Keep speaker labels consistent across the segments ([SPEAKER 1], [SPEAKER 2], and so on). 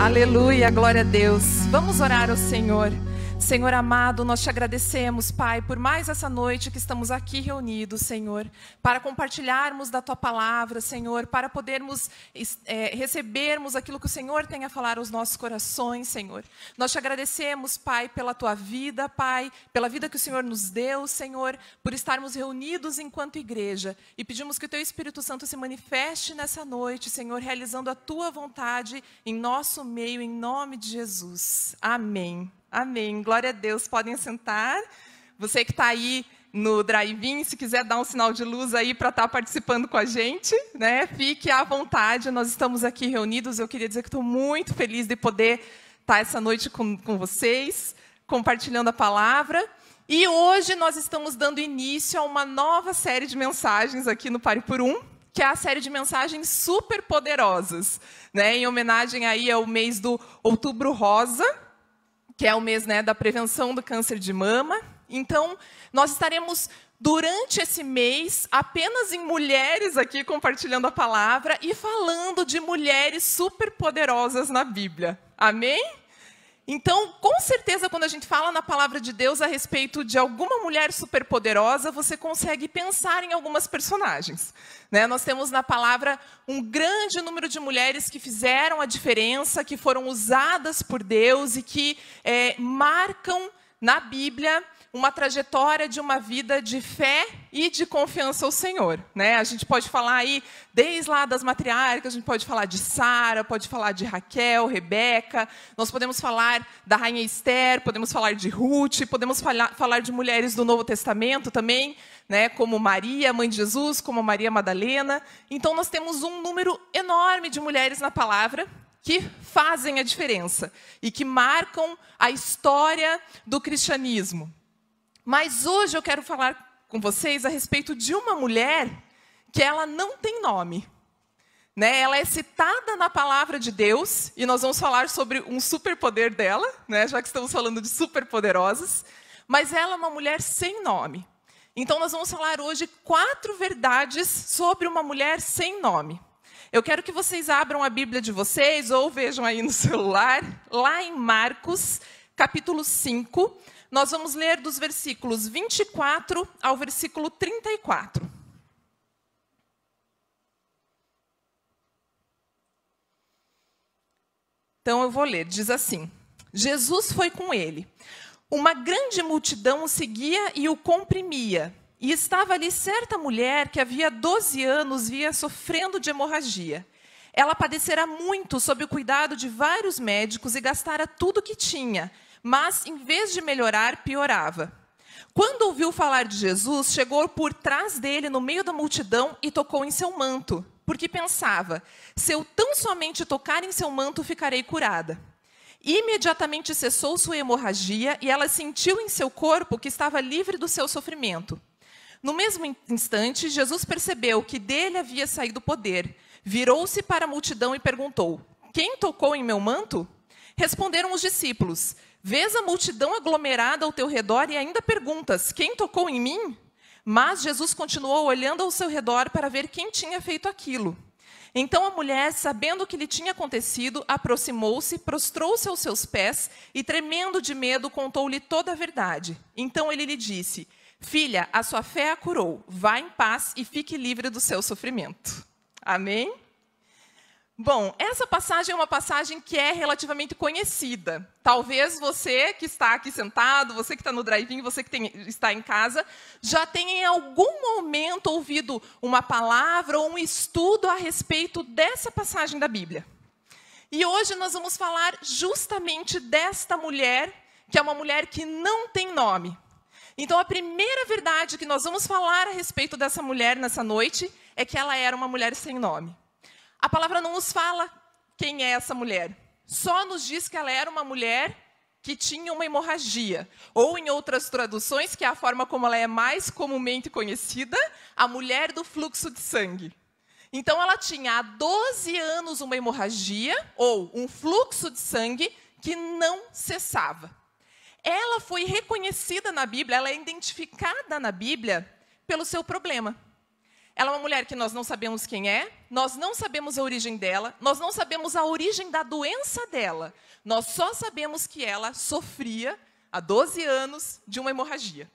[SPEAKER 1] Aleluia, glória a Deus. Vamos orar ao Senhor. Senhor amado, nós te agradecemos, Pai, por mais essa noite que estamos aqui reunidos, Senhor, para compartilharmos da Tua palavra, Senhor, para podermos recebermos aquilo que o Senhor tem a falar aos nossos corações, Senhor. Nós te agradecemos, Pai, pela Tua vida, Pai, pela vida que o Senhor nos deu, Senhor, por estarmos reunidos enquanto igreja. E pedimos que o Teu Espírito Santo se manifeste nessa noite, Senhor, realizando a Tua vontade em nosso meio, em nome de Jesus. Amém. Amém. Glória a Deus. Podem sentar. Você que está aí no drive-in, se quiser dar um sinal de luz aí para estar participando com a gente, né? Fique à vontade. Nós estamos aqui reunidos. Eu queria dizer que estou muito feliz de poder estar essa noite com vocês, compartilhando a palavra. E hoje nós estamos dando início a uma nova série de mensagens aqui no Pare por Um, que é a série de mensagens super poderosas, né? Em homenagem aí ao mês do Outubro Rosa, que é o mês, né, da prevenção do câncer de mama. Então, nós estaremos, durante esse mês, apenas em mulheres aqui compartilhando a palavra e falando de mulheres superpoderosas na Bíblia. Amém? Então, com certeza, quando a gente fala na palavra de Deus a respeito de alguma mulher superpoderosa, você consegue pensar em algumas personagens, né? Nós temos na palavra um grande número de mulheres que fizeram a diferença, que foram usadas por Deus e que marcam na Bíblia uma trajetória de uma vida de fé e de confiança ao Senhor, né? A gente pode falar aí, desde lá das matriarcas, a gente pode falar de Sara, pode falar de Raquel, Rebeca, nós podemos falar da rainha Esther, podemos falar de Ruth, podemos falar de mulheres do Novo Testamento também, né? Como Maria, mãe de Jesus, como Maria Madalena. Então, nós temos um número enorme de mulheres na palavra que fazem a diferença e que marcam a história do cristianismo. Mas hoje eu quero falar com vocês a respeito de uma mulher que ela não tem nome, né? Ela é citada na palavra de Deus, e nós vamos falar sobre um superpoder dela, né? Já que estamos falando de superpoderosas, mas ela é uma mulher sem nome. Então nós vamos falar hoje 4 verdades sobre uma mulher sem nome. Eu quero que vocês abram a Bíblia de vocês, ou vejam aí no celular, lá em Marcos, capítulo 5, nós vamos ler dos versículos 24 ao versículo 34. Então eu vou ler, diz assim: Jesus foi com ele. Uma grande multidão o seguia e o comprimia. E estava ali certa mulher que havia 12 anos vinha sofrendo de hemorragia. Ela padecera muito sob o cuidado de vários médicos e gastara tudo o que tinha, mas, em vez de melhorar, piorava. Quando ouviu falar de Jesus, chegou por trás dele no meio da multidão e tocou em seu manto, porque pensava: se eu tão somente tocar em seu manto, ficarei curada. Imediatamente cessou sua hemorragia e ela sentiu em seu corpo que estava livre do seu sofrimento. No mesmo instante, Jesus percebeu que dele havia saído o poder. Virou-se para a multidão e perguntou: quem tocou em meu manto? Responderam os discípulos: vês a multidão aglomerada ao teu redor e ainda perguntas: quem tocou em mim? Mas Jesus continuou olhando ao seu redor para ver quem tinha feito aquilo. Então a mulher, sabendo o que lhe tinha acontecido, aproximou-se, prostrou-se aos seus pés e, tremendo de medo, contou-lhe toda a verdade. Então ele lhe disse: filha, a sua fé a curou. Vá em paz e fique livre do seu sofrimento. Amém? Bom, essa passagem é uma passagem que é relativamente conhecida. Talvez você que está aqui sentado, você que está no drive-in, você que está em casa, já tenha em algum momento ouvido uma palavra ou um estudo a respeito dessa passagem da Bíblia. E hoje nós vamos falar justamente desta mulher, que é uma mulher que não tem nome. Então, a primeira verdade que nós vamos falar a respeito dessa mulher nessa noite é que ela era uma mulher sem nome. A palavra não nos fala quem é essa mulher. Só nos diz que ela era uma mulher que tinha uma hemorragia. Ou, em outras traduções, que é a forma como ela é mais comumente conhecida, a mulher do fluxo de sangue. Então, ela tinha há 12 anos uma hemorragia, ou um fluxo de sangue, que não cessava. Ela foi reconhecida na Bíblia, ela é identificada na Bíblia pelo seu problema. Ela é uma mulher que nós não sabemos quem é, nós não sabemos a origem dela, nós não sabemos a origem da doença dela. Nós só sabemos que ela sofria, há 12 anos, de uma hemorragia.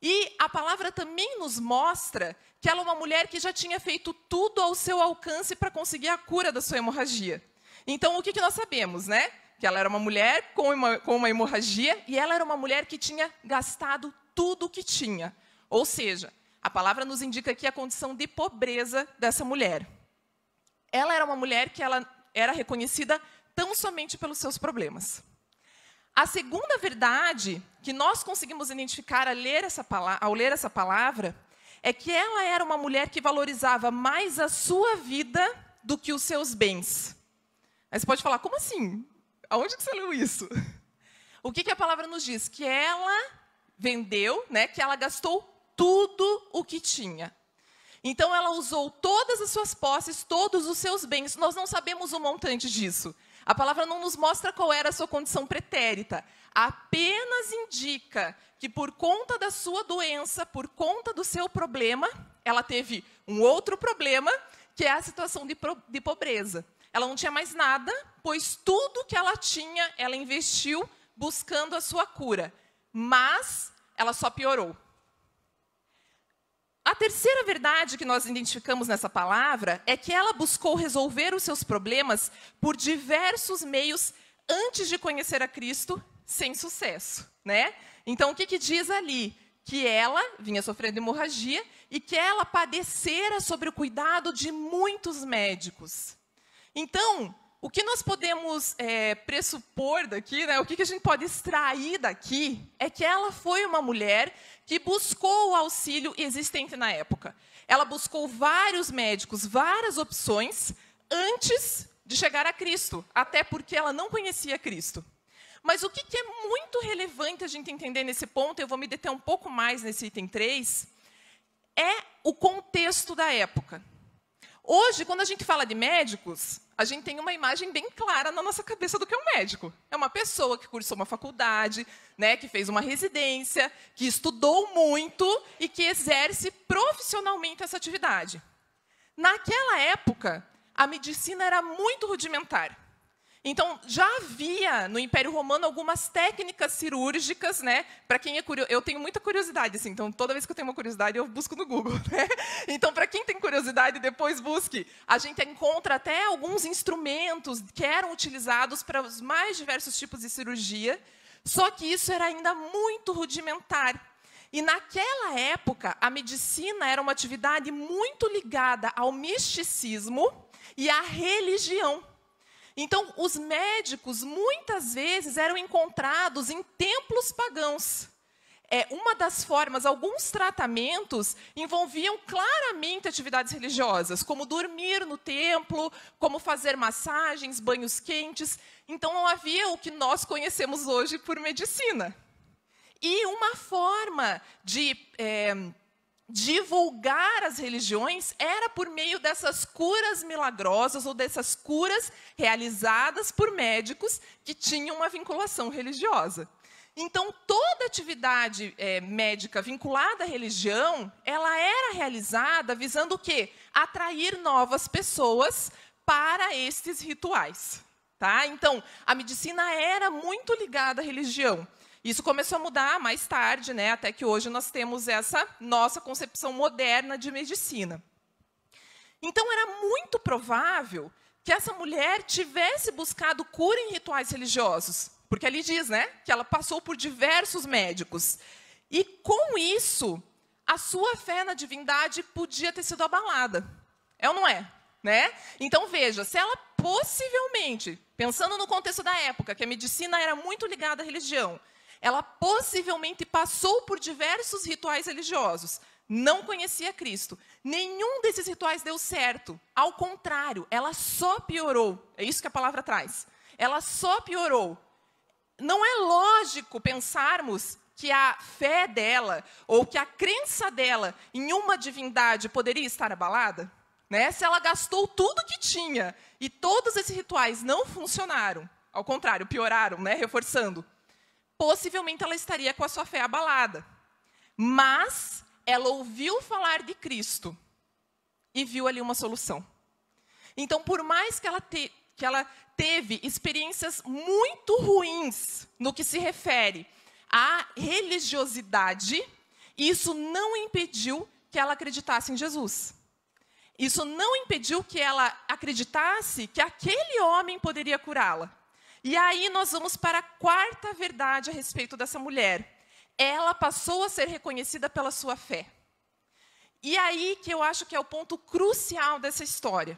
[SPEAKER 1] E a palavra também nos mostra que ela é uma mulher que já tinha feito tudo ao seu alcance para conseguir a cura da sua hemorragia. Então, o que nós sabemos, né? Que ela era uma mulher com uma hemorragia e ela era uma mulher que tinha gastado tudo o que tinha. Ou seja, a palavra nos indica aqui a condição de pobreza dessa mulher. Ela era uma mulher que ela era reconhecida tão somente pelos seus problemas. A segunda verdade que nós conseguimos identificar ao ler essa palavra é que ela era uma mulher que valorizava mais a sua vida do que os seus bens. Aí você pode falar, como assim? Aonde que você leu isso? O que a palavra nos diz? Que ela vendeu, né, que ela gastou tudo o que tinha. Então, ela usou todas as suas posses, todos os seus bens. Nós não sabemos o montante disso. A palavra não nos mostra qual era a sua condição pretérita. Apenas indica que, por conta da sua doença, por conta do seu problema, ela teve um outro problema, que é a situação de pobreza. Ela não tinha mais nada, pois tudo que ela tinha, ela investiu buscando a sua cura. Mas ela só piorou. A terceira verdade que nós identificamos nessa palavra é que ela buscou resolver os seus problemas por diversos meios antes de conhecer a Cristo, sem sucesso, né? Então, o que diz ali? Que ela vinha sofrendo hemorragia e que ela padecera sobre o cuidado de muitos médicos. Então, o que nós podemos pressupor daqui, né, o que a gente pode extrair daqui, é que ela foi uma mulher que buscou o auxílio existente na época. Ela buscou vários médicos, várias opções, antes de chegar a Cristo, até porque ela não conhecia Cristo. Mas o que é muito relevante a gente entender nesse ponto, eu vou me deter um pouco mais nesse item 3, é o contexto da época. Hoje, quando a gente fala de médicos, a gente tem uma imagem bem clara na nossa cabeça do que é um médico. É uma pessoa que cursou uma faculdade, né, que fez uma residência, que estudou muito e que exerce profissionalmente essa atividade. Naquela época, a medicina era muito rudimentar. Então, já havia no Império Romano algumas técnicas cirúrgicas, né? Para quem é curioso, eu tenho muita curiosidade, assim, então toda vez que eu tenho uma curiosidade, eu busco no Google, né? Então, para quem tem curiosidade, depois busque. A gente encontra até alguns instrumentos que eram utilizados para os mais diversos tipos de cirurgia, só que isso era ainda muito rudimentar. E naquela época, a medicina era uma atividade muito ligada ao misticismo e à religião. Então, os médicos, muitas vezes, eram encontrados em templos pagãos. Uma das formas, alguns tratamentos envolviam claramente atividades religiosas, como dormir no templo, como fazer massagens, banhos quentes. Então, não havia o que nós conhecemos hoje por medicina. E uma forma de divulgar as religiões era por meio dessas curas milagrosas ou dessas curas realizadas por médicos que tinham uma vinculação religiosa. Então, toda atividade médica vinculada à religião, ela era realizada visando o quê? Atrair novas pessoas para estes rituais. Tá? Então, a medicina era muito ligada à religião. Isso começou a mudar mais tarde, né, até que hoje nós temos essa nossa concepção moderna de medicina. Então, era muito provável que essa mulher tivesse buscado cura em rituais religiosos, porque ali diz, né, que ela passou por diversos médicos. E, com isso, a sua fé na divindade podia ter sido abalada. É ou não é? Né? Então, veja, se ela possivelmente, pensando no contexto da época, que a medicina era muito ligada à religião, ela possivelmente passou por diversos rituais religiosos, não conhecia Cristo. Nenhum desses rituais deu certo. Ao contrário, ela só piorou. É isso que a palavra traz. Ela só piorou. Não é lógico pensarmos que a fé dela, ou que a crença dela em uma divindade poderia estar abalada, né? Se ela gastou tudo que tinha e todos esses rituais não funcionaram, ao contrário, pioraram, né? Reforçando, possivelmente ela estaria com a sua fé abalada. Mas ela ouviu falar de Cristo. e viu ali uma solução. Então, por mais que ela teve experiências muito ruins no que se refere à religiosidade, isso não impediu que ela acreditasse em Jesus. Isso não impediu que ela acreditasse que aquele homem poderia curá-la. E aí nós vamos para a quarta verdade a respeito dessa mulher. Ela passou a ser reconhecida pela sua fé. E aí que eu acho que é o ponto crucial dessa história.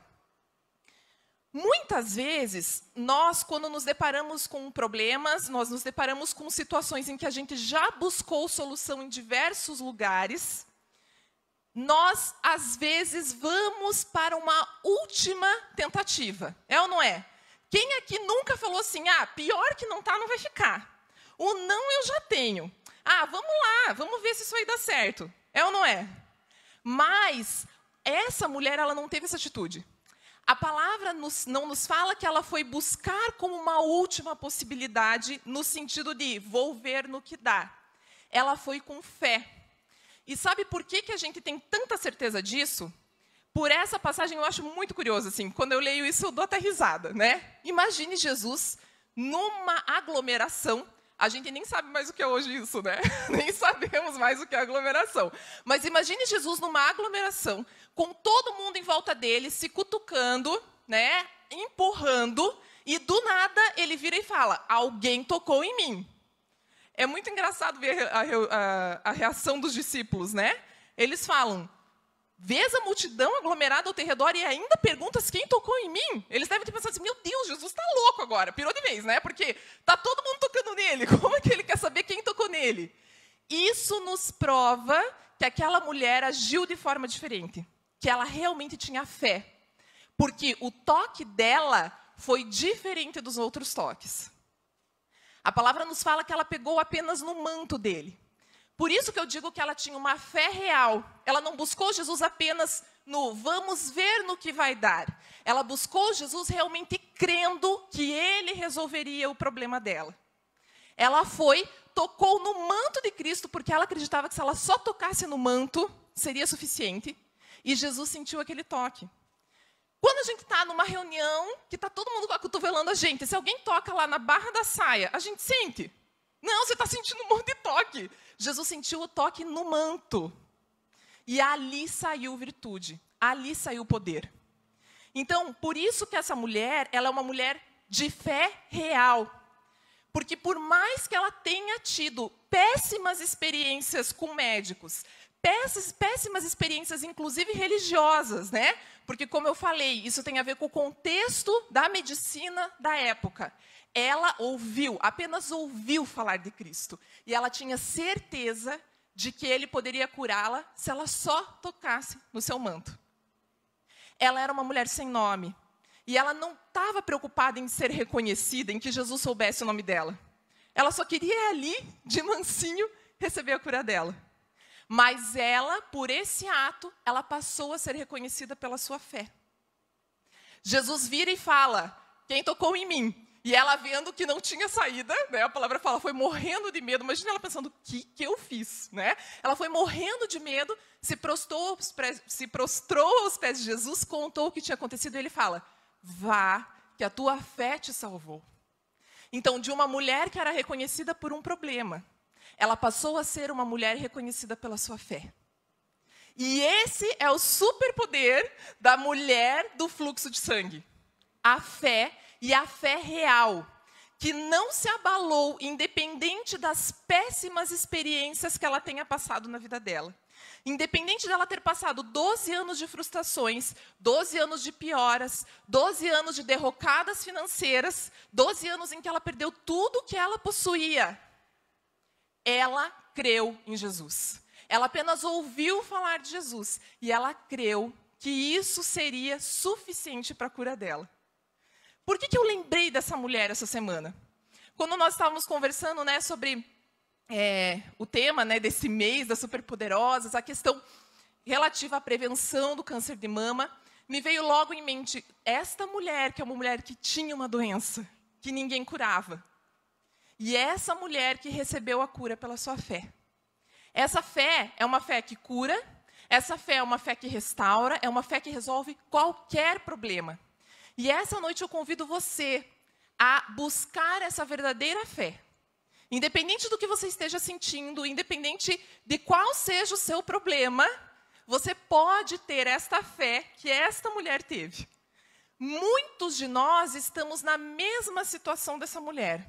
[SPEAKER 1] Muitas vezes, nós, quando nos deparamos com problemas, nós nos deparamos com situações em que a gente já buscou solução em diversos lugares, nós, às vezes, vamos para uma última tentativa. É ou não é? Quem aqui nunca falou assim, pior que não tá, não vai ficar. O não eu já tenho. Vamos lá, vamos ver se isso aí dá certo. É ou não é? Mas essa mulher, ela não teve essa atitude. A palavra não nos fala que ela foi buscar como uma última possibilidade, no sentido de vou ver no que dá. Ela foi com fé. E sabe por que a gente tem tanta certeza disso? Por essa passagem eu acho muito curioso, assim, quando eu leio isso eu dou até risada, né? Imagine Jesus numa aglomeração, a gente nem sabe mais o que é hoje isso, né? Nem sabemos mais o que é aglomeração. Mas imagine Jesus numa aglomeração, com todo mundo em volta dele, se cutucando, né? Empurrando, e do nada ele vira e fala, alguém tocou em mim. É muito engraçado ver a reação dos discípulos, né? Eles falam, vês a multidão aglomerada ao teu redor e ainda perguntas quem tocou em mim? Eles devem ter pensado assim, meu Deus, Jesus está louco agora, pirou de vez, né? Porque está todo mundo tocando nele, como é que ele quer saber quem tocou nele? Isso nos prova que aquela mulher agiu de forma diferente, que ela realmente tinha fé, porque o toque dela foi diferente dos outros toques. A palavra nos fala que ela pegou apenas no manto dele. Por isso que eu digo que ela tinha uma fé real. Ela não buscou Jesus apenas no vamos ver no que vai dar. Ela buscou Jesus realmente crendo que ele resolveria o problema dela. Ela foi, tocou no manto de Cristo, porque ela acreditava que se ela só tocasse no manto, seria suficiente. E Jesus sentiu aquele toque. Quando a gente está numa reunião, que está todo mundo acotovelando a gente, se alguém toca lá na barra da saia, a gente sente. Não, você está sentindo um monte de toque. Jesus sentiu o toque no manto. E ali saiu virtude, ali saiu poder. Então, por isso que essa mulher, ela é uma mulher de fé real. Porque por mais que ela tenha tido péssimas experiências com médicos, péssimas experiências, inclusive religiosas, né? Porque, como eu falei, isso tem a ver com o contexto da medicina da época. Ela apenas ouviu falar de Cristo. E ela tinha certeza de que ele poderia curá-la se ela só tocasse no seu manto. Ela era uma mulher sem nome. E ela não estava preocupada em ser reconhecida, em que Jesus soubesse o nome dela. Ela só queria ali, de mansinho, receber a cura dela. Mas ela, por esse ato, ela passou a ser reconhecida pela sua fé. Jesus vira e fala, quem tocou em mim? E ela vendo que não tinha saída, né? A palavra fala, foi morrendo de medo. Imagina ela pensando, o que eu fiz? Né? Ela foi morrendo de medo, se prostrou aos pés de Jesus, contou o que tinha acontecido e ele fala, vá, que a tua fé te salvou. Então, de uma mulher que era reconhecida por um problema, ela passou a ser uma mulher reconhecida pela sua fé. E esse é o superpoder da mulher do fluxo de sangue. A fé, e a fé real, que não se abalou, independente das péssimas experiências que ela tenha passado na vida dela. Independente dela ter passado 12 anos de frustrações, 12 anos de pioras, 12 anos de derrocadas financeiras, 12 anos em que ela perdeu tudo que ela possuía, ela creu em Jesus. Ela apenas ouviu falar de Jesus e ela creu que isso seria suficiente para a cura dela. Por que eu lembrei dessa mulher essa semana? Quando nós estávamos conversando, né, sobre o tema, né, desse mês das superpoderosas, a questão relativa à prevenção do câncer de mama, me veio logo em mente esta mulher, que é uma mulher que tinha uma doença, que ninguém curava. E essa mulher que recebeu a cura pela sua fé. Essa fé é uma fé que cura, Essa fé é uma fé que restaura, é uma fé que resolve qualquer problema. E essa noite eu convido você a buscar essa verdadeira fé. Independente do que você esteja sentindo, independente de qual seja o seu problema, você pode ter esta fé que esta mulher teve. Muitos de nós estamos na mesma situação dessa mulher.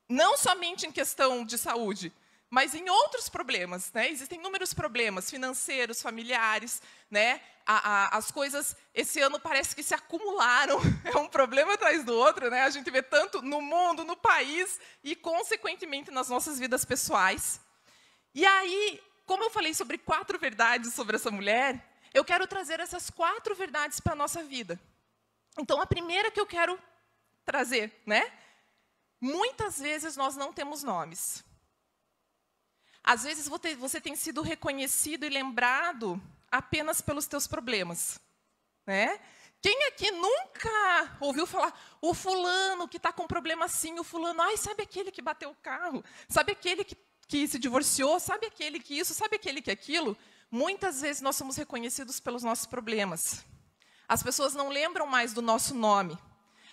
[SPEAKER 1] Não somente em questão de saúde, mas em outros problemas, né? Existem inúmeros problemas financeiros, familiares, né? As coisas, esse ano parece que se acumularam, é um problema atrás do outro, né? A gente vê tanto no mundo, no país e, consequentemente, nas nossas vidas pessoais. E aí, como eu falei sobre 4 verdades sobre essa mulher, eu quero trazer essas 4 verdades para a nossa vida. Então, a primeira que eu quero trazer, né? Muitas vezes nós não temos nomes. Às vezes você tem sido reconhecido e lembrado apenas pelos teus problemas, né? Quem aqui nunca ouviu falar, o fulano que está com problema assim, o fulano, ai, sabe aquele que bateu o carro? Sabe aquele que se divorciou? Sabe aquele que isso? Sabe aquele que aquilo? Muitas vezes nós somos reconhecidos pelos nossos problemas. As pessoas não lembram mais do nosso nome.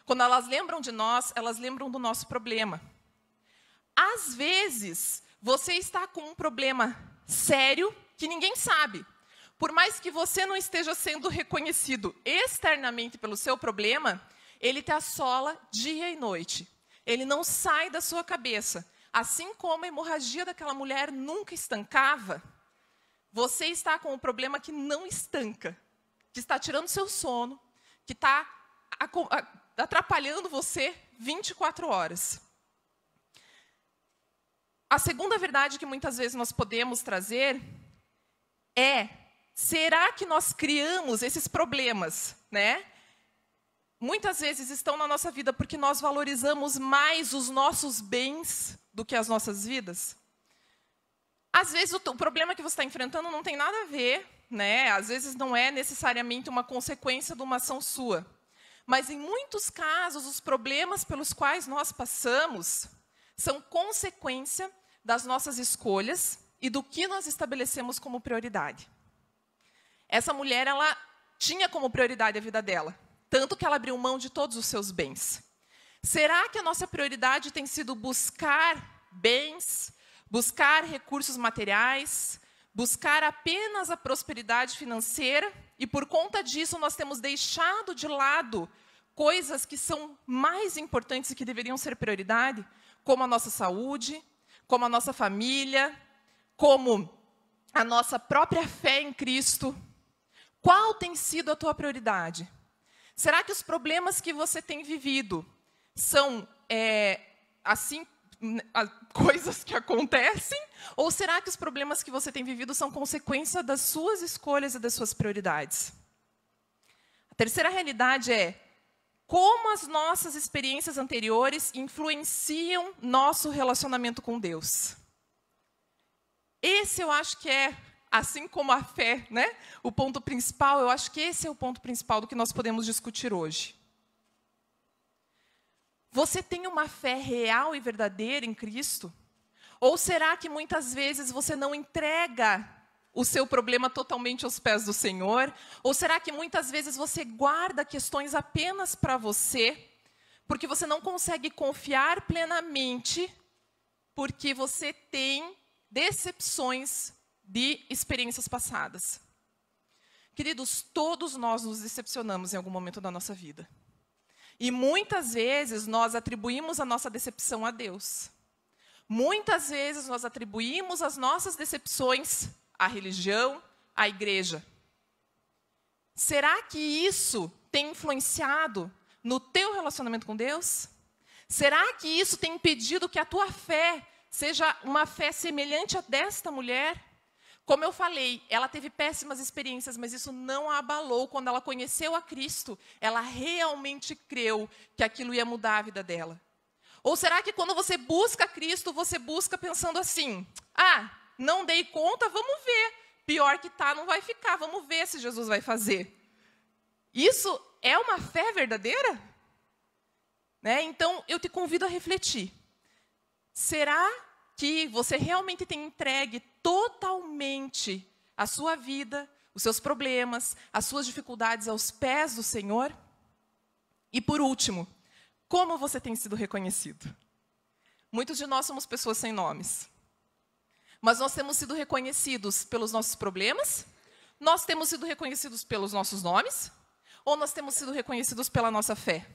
[SPEAKER 1] Quando elas lembram de nós, elas lembram do nosso problema. Às vezes, você está com um problema sério que ninguém sabe. Por mais que você não esteja sendo reconhecido externamente pelo seu problema, ele te assola dia e noite. Ele não sai da sua cabeça. Assim como a hemorragia daquela mulher nunca estancava, você está com um problema que não estanca, que está tirando seu sono, que está atrapalhando você 24 horas. A segunda verdade que muitas vezes nós podemos trazer é: será que nós criamos esses problemas, né? Muitas vezes estão na nossa vida porque nós valorizamos mais os nossos bens do que as nossas vidas? Às vezes o problema que você está enfrentando não tem nada a ver, né? Às vezes não é necessariamente uma consequência de uma ação sua. Mas em muitos casos, os problemas pelos quais nós passamos são consequência das nossas escolhas e do que nós estabelecemos como prioridade. Essa mulher, ela tinha como prioridade a vida dela, tanto que ela abriu mão de todos os seus bens. Será que a nossa prioridade tem sido buscar bens, buscar recursos materiais, buscar apenas a prosperidade financeira, e por conta disso nós temos deixado de lado coisas que são mais importantes e que deveriam ser prioridade, como a nossa saúde, como a nossa família, como a nossa própria fé em Cristo? Qual tem sido a tua prioridade? Será que os problemas que você tem vivido são, coisas que acontecem? Ou será que os problemas que você tem vivido são consequência das suas escolhas e das suas prioridades? A terceira realidade é como as nossas experiências anteriores influenciam nosso relacionamento com Deus. Esse eu acho que é, assim como a fé, né? O ponto principal, eu acho que esse é o ponto principal do que nós podemos discutir hoje. Você tem uma fé real e verdadeira em Cristo? Ou será que muitas vezes você não entrega o seu problema totalmente aos pés do Senhor? Ou será que muitas vezes você guarda questões apenas para você, porque você não consegue confiar plenamente, porque você tem decepções de experiências passadas? Queridos, todos nós nos decepcionamos em algum momento da nossa vida. E muitas vezes nós atribuímos a nossa decepção a Deus. Muitas vezes nós atribuímos as nossas decepções à religião, à igreja. Será que isso tem influenciado no teu relacionamento com Deus? Será que isso tem impedido que a tua fé seja uma fé semelhante à desta mulher? Como eu falei, ela teve péssimas experiências, mas isso não a abalou. Quando ela conheceu a Cristo, ela realmente creu que aquilo ia mudar a vida dela. Ou será que quando você busca Cristo, você busca pensando assim: não dei conta, vamos ver. Pior que tá, não vai ficar, vamos ver se Jesus vai fazer. Isso é uma fé verdadeira? Né? Então, eu te convido a refletir. Será que você realmente tem entregue totalmente a sua vida, os seus problemas, as suas dificuldades aos pés do Senhor? E por último, como você tem sido reconhecido? Muitos de nós somos pessoas sem nomes. Mas nós temos sido reconhecidos pelos nossos problemas? Nós temos sido reconhecidos pelos nossos nomes? Ou nós temos sido reconhecidos pela nossa fé?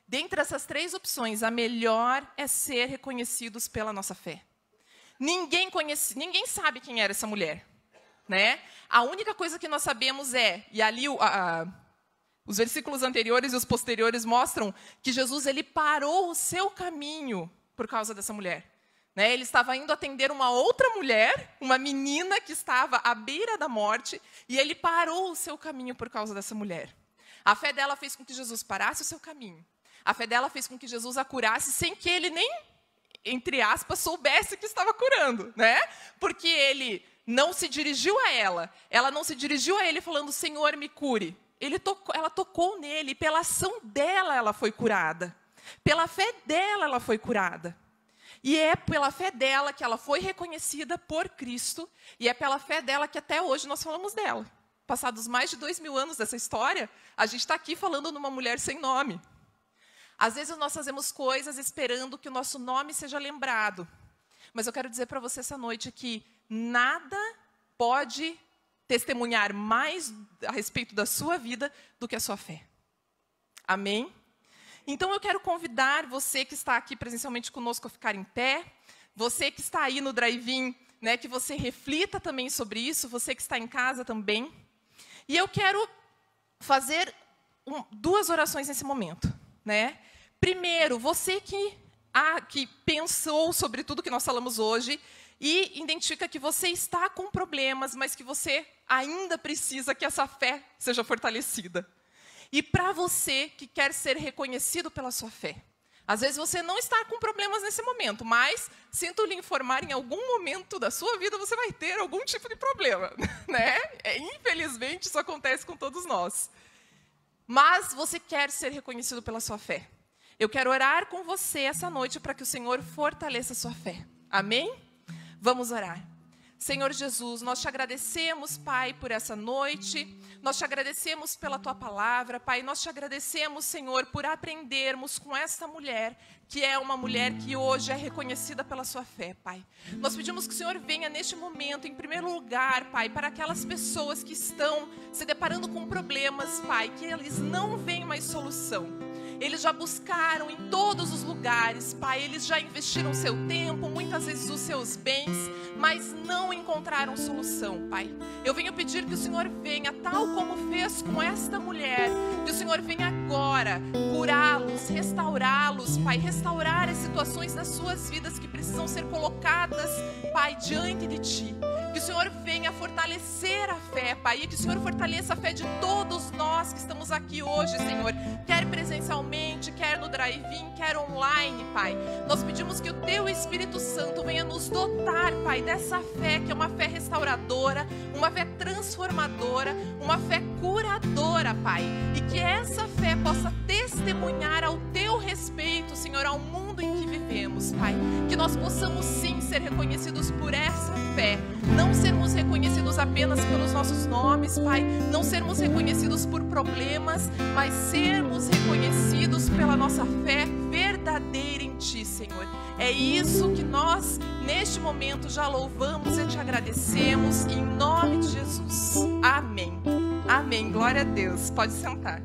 [SPEAKER 1] Dentre essas três opções, a melhor é ser reconhecidos pela nossa fé. Ninguém sabe quem era essa mulher, né? A única coisa que nós sabemos e ali os versículos anteriores e os posteriores mostram que Jesus ele parou o seu caminho por causa dessa mulher. Né? Ele estava indo atender uma outra mulher, uma menina que estava à beira da morte, e ele parou o seu caminho por causa dessa mulher. A fé dela fez com que Jesus parasse o seu caminho. A fé dela fez com que Jesus a curasse sem que ele nem, entre aspas, soubesse que estava curando, né? Porque ele não se dirigiu a ela não se dirigiu a ele falando, Senhor, me cure. Ela tocou nele, e pela ação dela ela foi curada. Pela fé dela ela foi curada. E é pela fé dela que ela foi reconhecida por Cristo, e é pela fé dela que até hoje nós falamos dela. Passados mais de 2000 anos dessa história, a gente está aqui falando numa mulher sem nome. Às vezes nós fazemos coisas esperando que o nosso nome seja lembrado. Mas eu quero dizer para você essa noite que nada pode testemunhar mais a respeito da sua vida do que a sua fé. Amém? Então eu quero convidar você que está aqui presencialmente conosco a ficar em pé. Você que está aí no drive-in, né, que você reflita também sobre isso. Você que está em casa também. E eu quero fazer duas orações nesse momento, né? Primeiro, você que pensou sobre tudo que nós falamos hoje e identifica que você está com problemas, mas que você ainda precisa que essa fé seja fortalecida. E para você que quer ser reconhecido pela sua fé. Às vezes você não está com problemas nesse momento, mas sinto lhe informar, em algum momento da sua vida você vai ter algum tipo de problema, né? Infelizmente isso acontece com todos nós. Mas você quer ser reconhecido pela sua fé. Eu quero orar com você essa noite para que o Senhor fortaleça a sua fé. Amém? Vamos orar. Senhor Jesus, nós te agradecemos, Pai, por essa noite. Nós te agradecemos pela Tua palavra, Pai. Nós te agradecemos, Senhor, por aprendermos com esta mulher, que é uma mulher que hoje é reconhecida pela sua fé, Pai. Nós pedimos que o Senhor venha neste momento, em primeiro lugar, Pai, para aquelas pessoas que estão se deparando com problemas, Pai, que eles não veem mais solução. Eles já buscaram em todos os lugares, Pai, eles já investiram seu tempo, muitas vezes os seus bens, mas não encontraram solução, Pai. Eu venho pedir que o Senhor venha, tal como fez com esta mulher, que o Senhor venha agora curá-los, restaurá-los, Pai, restaurar as situações das suas vidas que precisam ser colocadas, Pai, diante de Ti. Que o Senhor venha fortalecer a fé, Pai, e que o Senhor fortaleça a fé de todos nós que estamos aqui hoje, Senhor, quer presencialmente, quer no drive-in, quer online, Pai. Nós pedimos que o Teu Espírito Santo venha nos dotar, Pai, dessa fé que é uma fé restauradora, uma fé transformadora, uma fé curadora, Pai, e que essa fé possa testemunhar ao Teu respeito, Senhor, ao mundo em que vivemos, Pai. Que nós possamos sim ser reconhecidos por essa fé, não sermos reconhecidos apenas pelos nossos nomes, Pai, não sermos reconhecidos por problemas, mas sermos reconhecidos pela nossa fé verdadeira em Ti, Senhor. É isso que nós, neste momento, já louvamos e Te agradecemos, em nome de Jesus. Amém. Amém. Glória a Deus. Pode sentar.